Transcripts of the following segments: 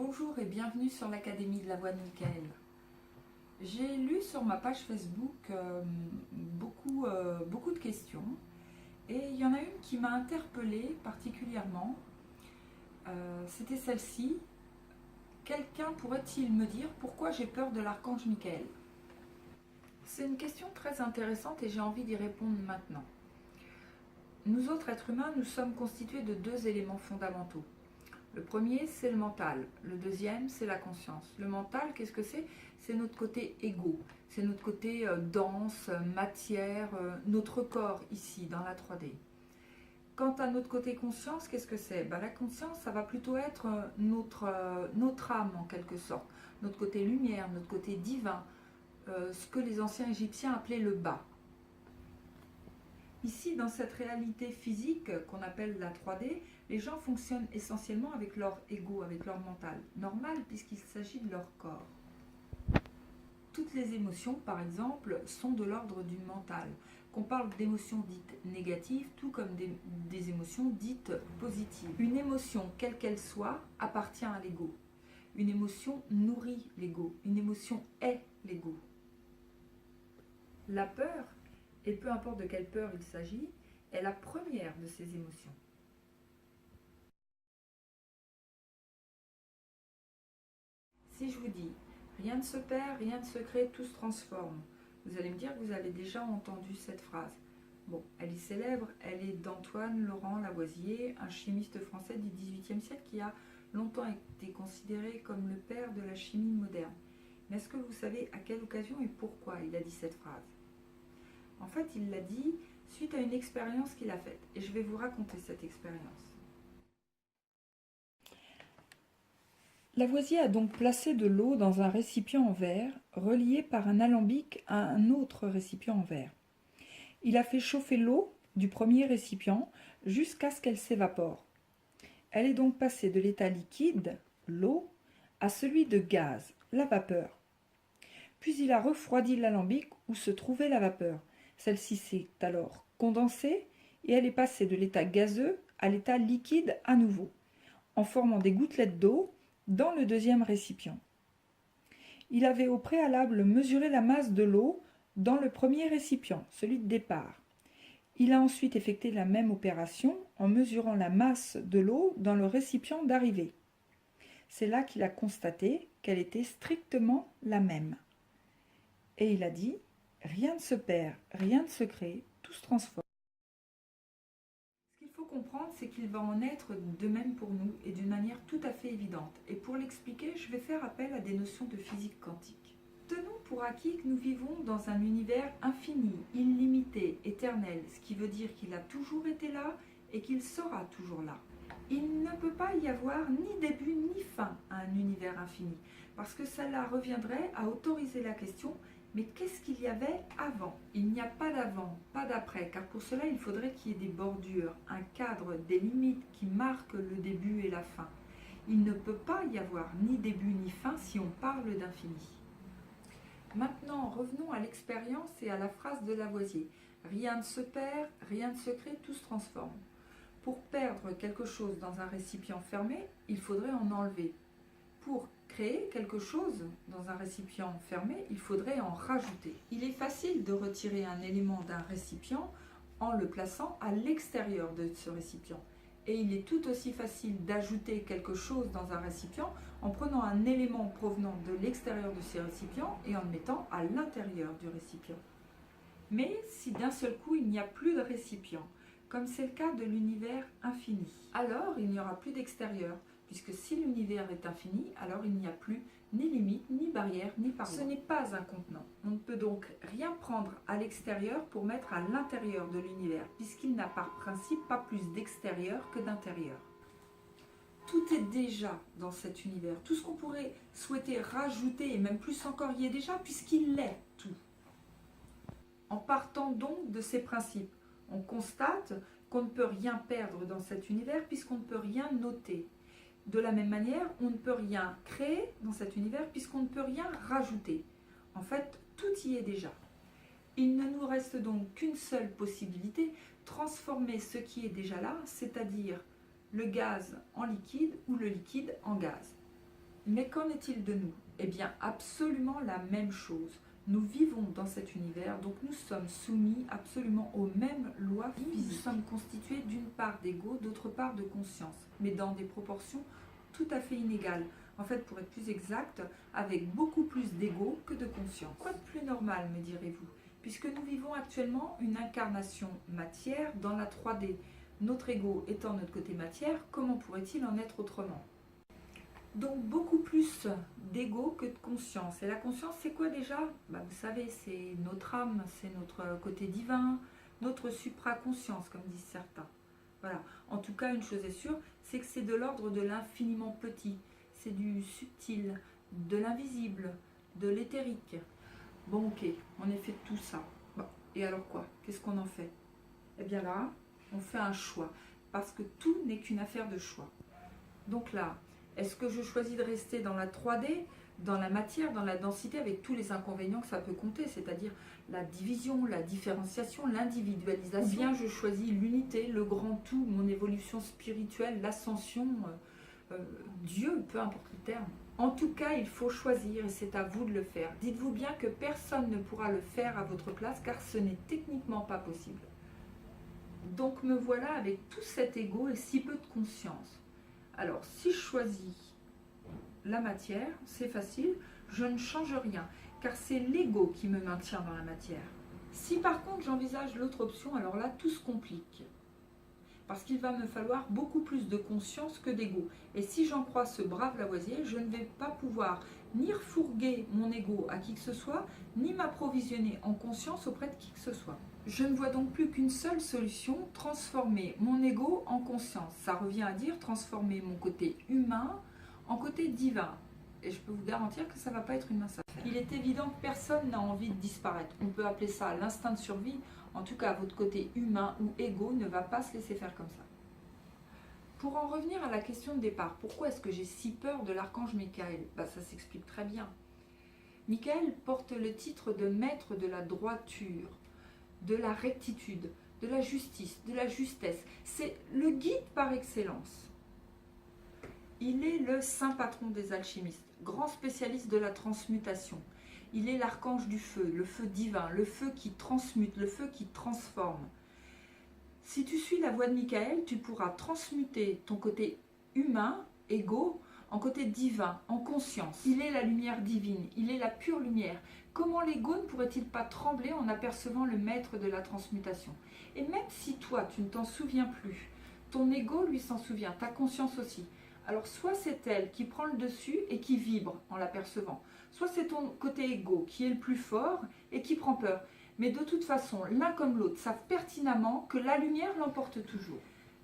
Bonjour et bienvenue sur l'Académie de la Voix de Michael. J'ai lu sur ma page Facebook beaucoup de questions et il y en a une qui m'a interpellée particulièrement. C'était celle-ci. Quelqu'un pourrait-il me dire pourquoi j'ai peur de l'archange Michael? C'est une question très intéressante et j'ai envie d'y répondre maintenant. Nous autres êtres humains, nous sommes constitués de deux éléments fondamentaux. Le premier, c'est le mental. Le deuxième, c'est la conscience. Le mental, qu'est-ce que c'est? C'est notre côté égo. C'est notre côté dense, matière, notre corps ici, dans la 3D. Quant à notre côté conscience, qu'est-ce que c'est? La conscience, ça va plutôt être notre âme, en quelque sorte. Notre côté lumière, notre côté divin. Ce que les anciens Égyptiens appelaient le bas. Ici, dans cette réalité physique qu'on appelle la 3D, les gens fonctionnent essentiellement avec leur ego, avec leur mental. Normal, puisqu'il s'agit de leur corps. Toutes les émotions, par exemple, sont de l'ordre du mental. Qu'on parle d'émotions dites négatives, tout comme des émotions dites positives. Une émotion, quelle qu'elle soit, appartient à l'ego. Une émotion nourrit l'ego. Une émotion est l'ego. La peur, et peu importe de quelle peur il s'agit, est la première de ces émotions. Si je vous dis « rien ne se perd, rien ne se crée, tout se transforme », vous allez me dire que vous avez déjà entendu cette phrase. Bon, elle est célèbre, elle est d'Antoine Laurent Lavoisier, un chimiste français du XVIIIe siècle qui a longtemps été considéré comme le père de la chimie moderne. Mais est-ce que vous savez à quelle occasion et pourquoi il a dit cette phrase? En fait, il l'a dit suite à une expérience qu'il a faite. Et je vais vous raconter cette expérience. Lavoisier a donc placé de l'eau dans un récipient en verre, relié par un alambic à un autre récipient en verre. Il a fait chauffer l'eau du premier récipient jusqu'à ce qu'elle s'évapore. Elle est donc passée de l'état liquide, l'eau, à celui de gaz, la vapeur. Puis il a refroidi l'alambic où se trouvait la vapeur. Celle-ci s'est alors condensée et elle est passée de l'état gazeux à l'état liquide à nouveau, en formant des gouttelettes d'eau dans le deuxième récipient. Il avait au préalable mesuré la masse de l'eau dans le premier récipient, celui de départ. Il a ensuite effectué la même opération en mesurant la masse de l'eau dans le récipient d'arrivée. C'est là qu'il a constaté qu'elle était strictement la même. Et il a dit « Rien ne se perd, rien ne se crée, tout se transforme ». Ce qu'il faut comprendre, c'est qu'il va en être de même pour nous et d'une manière tout à fait évidente. Et pour l'expliquer, je vais faire appel à des notions de physique quantique. Tenons pour acquis que nous vivons dans un univers infini, illimité, éternel, ce qui veut dire qu'il a toujours été là et qu'il sera toujours là. Il ne peut pas y avoir ni début ni fin à un univers infini, parce que cela reviendrait à autoriser la question « mais qu'est-ce qu'il y avait avant ?» Il n'y a pas d'avant, pas d'après, car pour cela il faudrait qu'il y ait des bordures, un cadre, des limites qui marquent le début et la fin. Il ne peut pas y avoir ni début ni fin si on parle d'infini. Maintenant, revenons à l'expérience et à la phrase de Lavoisier. Rien ne se perd, rien ne se crée, tout se transforme. Pour perdre quelque chose dans un récipient fermé, il faudrait en enlever. Pour créer quelque chose dans un récipient fermé, il faudrait en rajouter. Il est facile de retirer un élément d'un récipient en le plaçant à l'extérieur de ce récipient. Et il est tout aussi facile d'ajouter quelque chose dans un récipient en prenant un élément provenant de l'extérieur de ce récipient et en le mettant à l'intérieur du récipient. Mais si d'un seul coup il n'y a plus de récipient, comme c'est le cas de l'univers infini, alors il n'y aura plus d'extérieur, puisque si l'univers est infini, alors il n'y a plus ni limite, ni barrière, ni paroi. Ce n'est pas un contenant. On ne peut donc rien prendre à l'extérieur pour mettre à l'intérieur de l'univers, puisqu'il n'a par principe pas plus d'extérieur que d'intérieur. Tout est déjà dans cet univers. Tout ce qu'on pourrait souhaiter rajouter, et même plus encore, y est déjà, puisqu'il l'est tout. En partant donc de ces principes, on constate qu'on ne peut rien perdre dans cet univers, puisqu'on ne peut rien noter. De la même manière, on ne peut rien créer dans cet univers puisqu'on ne peut rien rajouter. En fait, tout y est déjà. Il ne nous reste donc qu'une seule possibilité, transformer ce qui est déjà là, c'est-à-dire le gaz en liquide ou le liquide en gaz. Mais qu'en est-il de nous? Eh bien, absolument la même chose. Nous vivons dans cet univers, donc nous sommes soumis absolument aux mêmes lois physiques. Nous sommes constitués d'une part d'ego, d'autre part de conscience, mais dans des proportions tout à fait inégales. En fait, pour être plus exact, avec beaucoup plus d'ego que de conscience. Quoi de plus normal, me direz-vous? Puisque nous vivons actuellement une incarnation matière dans la 3D. Notre ego étant notre côté matière, comment pourrait-il en être autrement? Donc beaucoup plus d'ego que de conscience. Et la conscience, c'est quoi déjà? Vous savez, c'est notre âme, c'est notre côté divin, notre supraconscience, comme disent certains. Voilà. En tout cas, une chose est sûre, c'est que c'est de l'ordre de l'infiniment petit. C'est du subtil, de l'invisible, de l'éthérique. Bon, ok, on est fait de tout ça. Bon, et alors quoi? Qu'est-ce qu'on en fait? Eh bien là, on fait un choix. Parce que tout n'est qu'une affaire de choix. Donc là, est-ce que je choisis de rester dans la 3D, dans la matière, dans la densité, avec tous les inconvénients que ça peut compter, c'est-à-dire la division, la différenciation, l'individualisation? Ou bien je choisis l'unité, le grand tout, mon évolution spirituelle, l'ascension, Dieu, peu importe le terme. En tout cas, il faut choisir et c'est à vous de le faire. Dites-vous bien que personne ne pourra le faire à votre place car ce n'est techniquement pas possible. Donc me voilà avec tout cet ego et si peu de conscience. Alors, si je choisis la matière, c'est facile, je ne change rien, car c'est l'ego qui me maintient dans la matière. Si par contre j'envisage l'autre option, alors là, tout se complique. Parce qu'il va me falloir beaucoup plus de conscience que d'ego. Et si j'en crois ce brave Lavoisier, je ne vais pas pouvoir ni refourguer mon ego à qui que ce soit, ni m'approvisionner en conscience auprès de qui que ce soit. Je ne vois donc plus qu'une seule solution, transformer mon ego en conscience. Ça revient à dire transformer mon côté humain en côté divin. Et je peux vous garantir que ça ne va pas être une mince affaire. Il est évident que personne n'a envie de disparaître. On peut appeler ça l'instinct de survie. En tout cas, votre côté humain ou égo ne va pas se laisser faire comme ça. Pour en revenir à la question de départ, pourquoi est-ce que j'ai si peur de l'archange Michael? Ça s'explique très bien. Michael porte le titre de maître de la droiture, de la rectitude, de la justice, de la justesse. C'est le guide par excellence. Il est le saint patron des alchimistes, grand spécialiste de la transmutation. Il est l'archange du feu, le feu divin, le feu qui transmute, le feu qui transforme. Si tu suis la voie de Michael, tu pourras transmuter ton côté humain, égo, en côté divin, en conscience. Il est la lumière divine, il est la pure lumière. Comment l'ego ne pourrait-il pas trembler en apercevant le maître de la transmutation? Et même si toi, tu ne t'en souviens plus, ton ego lui s'en souvient, ta conscience aussi. Alors soit c'est elle qui prend le dessus et qui vibre en l'apercevant, soit c'est ton côté égo qui est le plus fort et qui prend peur. Mais de toute façon, l'un comme l'autre savent pertinemment que la lumière l'emporte toujours.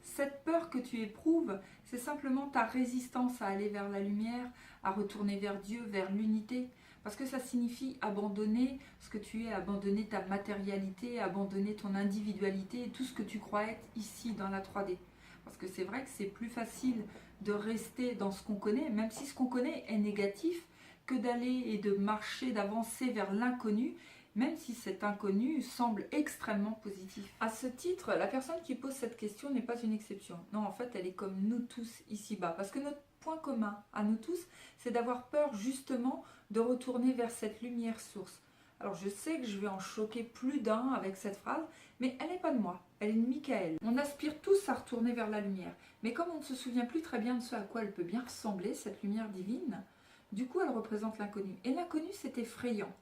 Cette peur que tu éprouves, c'est simplement ta résistance à aller vers la lumière, à retourner vers Dieu, vers l'unité. Parce que ça signifie abandonner ce que tu es, abandonner ta matérialité, abandonner ton individualité et tout ce que tu crois être ici dans la 3D. Parce que c'est vrai que c'est plus facile de rester dans ce qu'on connaît, même si ce qu'on connaît est négatif, que d'aller et de marcher, d'avancer vers l'inconnu, même si cet inconnu semble extrêmement positif. À ce titre, la personne qui pose cette question n'est pas une exception. Non, en fait, elle est comme nous tous ici-bas. Parce que notre point commun à nous tous, c'est d'avoir peur justement de retourner vers cette lumière source. Alors je sais que je vais en choquer plus d'un avec cette phrase, mais elle n'est pas de moi, elle est de Michael. On aspire tous à retourner vers la lumière, mais comme on ne se souvient plus très bien de ce à quoi elle peut bien ressembler, cette lumière divine, du coup elle représente l'inconnu. Et l'inconnu, c'est effrayant.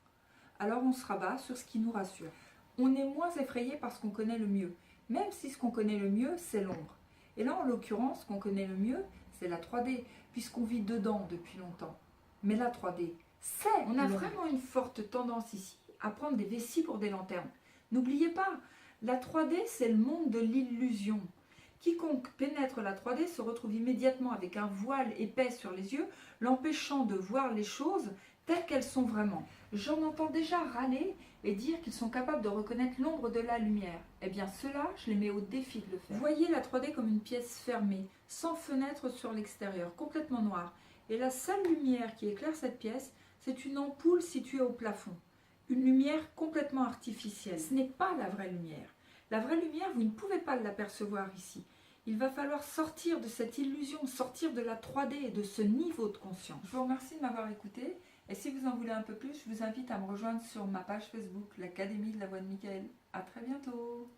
Alors on se rabat sur ce qui nous rassure. On est moins effrayé parce qu'on connaît le mieux, même si ce qu'on connaît le mieux, c'est l'ombre. Et là, en l'occurrence, ce qu'on connaît le mieux, c'est la 3D, puisqu'on vit dedans depuis longtemps. Mais la 3D, on a vraiment une forte tendance ici à prendre des vessies pour des lanternes. N'oubliez pas, la 3D, c'est le monde de l'illusion. Quiconque pénètre la 3D se retrouve immédiatement avec un voile épais sur les yeux, l'empêchant de voir les choses telles qu'elles sont vraiment. J'en entends déjà râler et dire qu'ils sont capables de reconnaître l'ombre de la lumière. Eh bien, cela, je les mets au défi de le faire. Voyez la 3D comme une pièce fermée, sans fenêtre sur l'extérieur, complètement noire. Et la seule lumière qui éclaire cette pièce, c'est une ampoule située au plafond. Une lumière complètement artificielle. Ce n'est pas la vraie lumière. La vraie lumière, vous ne pouvez pas l'apercevoir ici. Il va falloir sortir de cette illusion, sortir de la 3D et de ce niveau de conscience. Je vous remercie de m'avoir écouté. Et si vous en voulez un peu plus, je vous invite à me rejoindre sur ma page Facebook, l'Académie de la Voix de Michael. À très bientôt.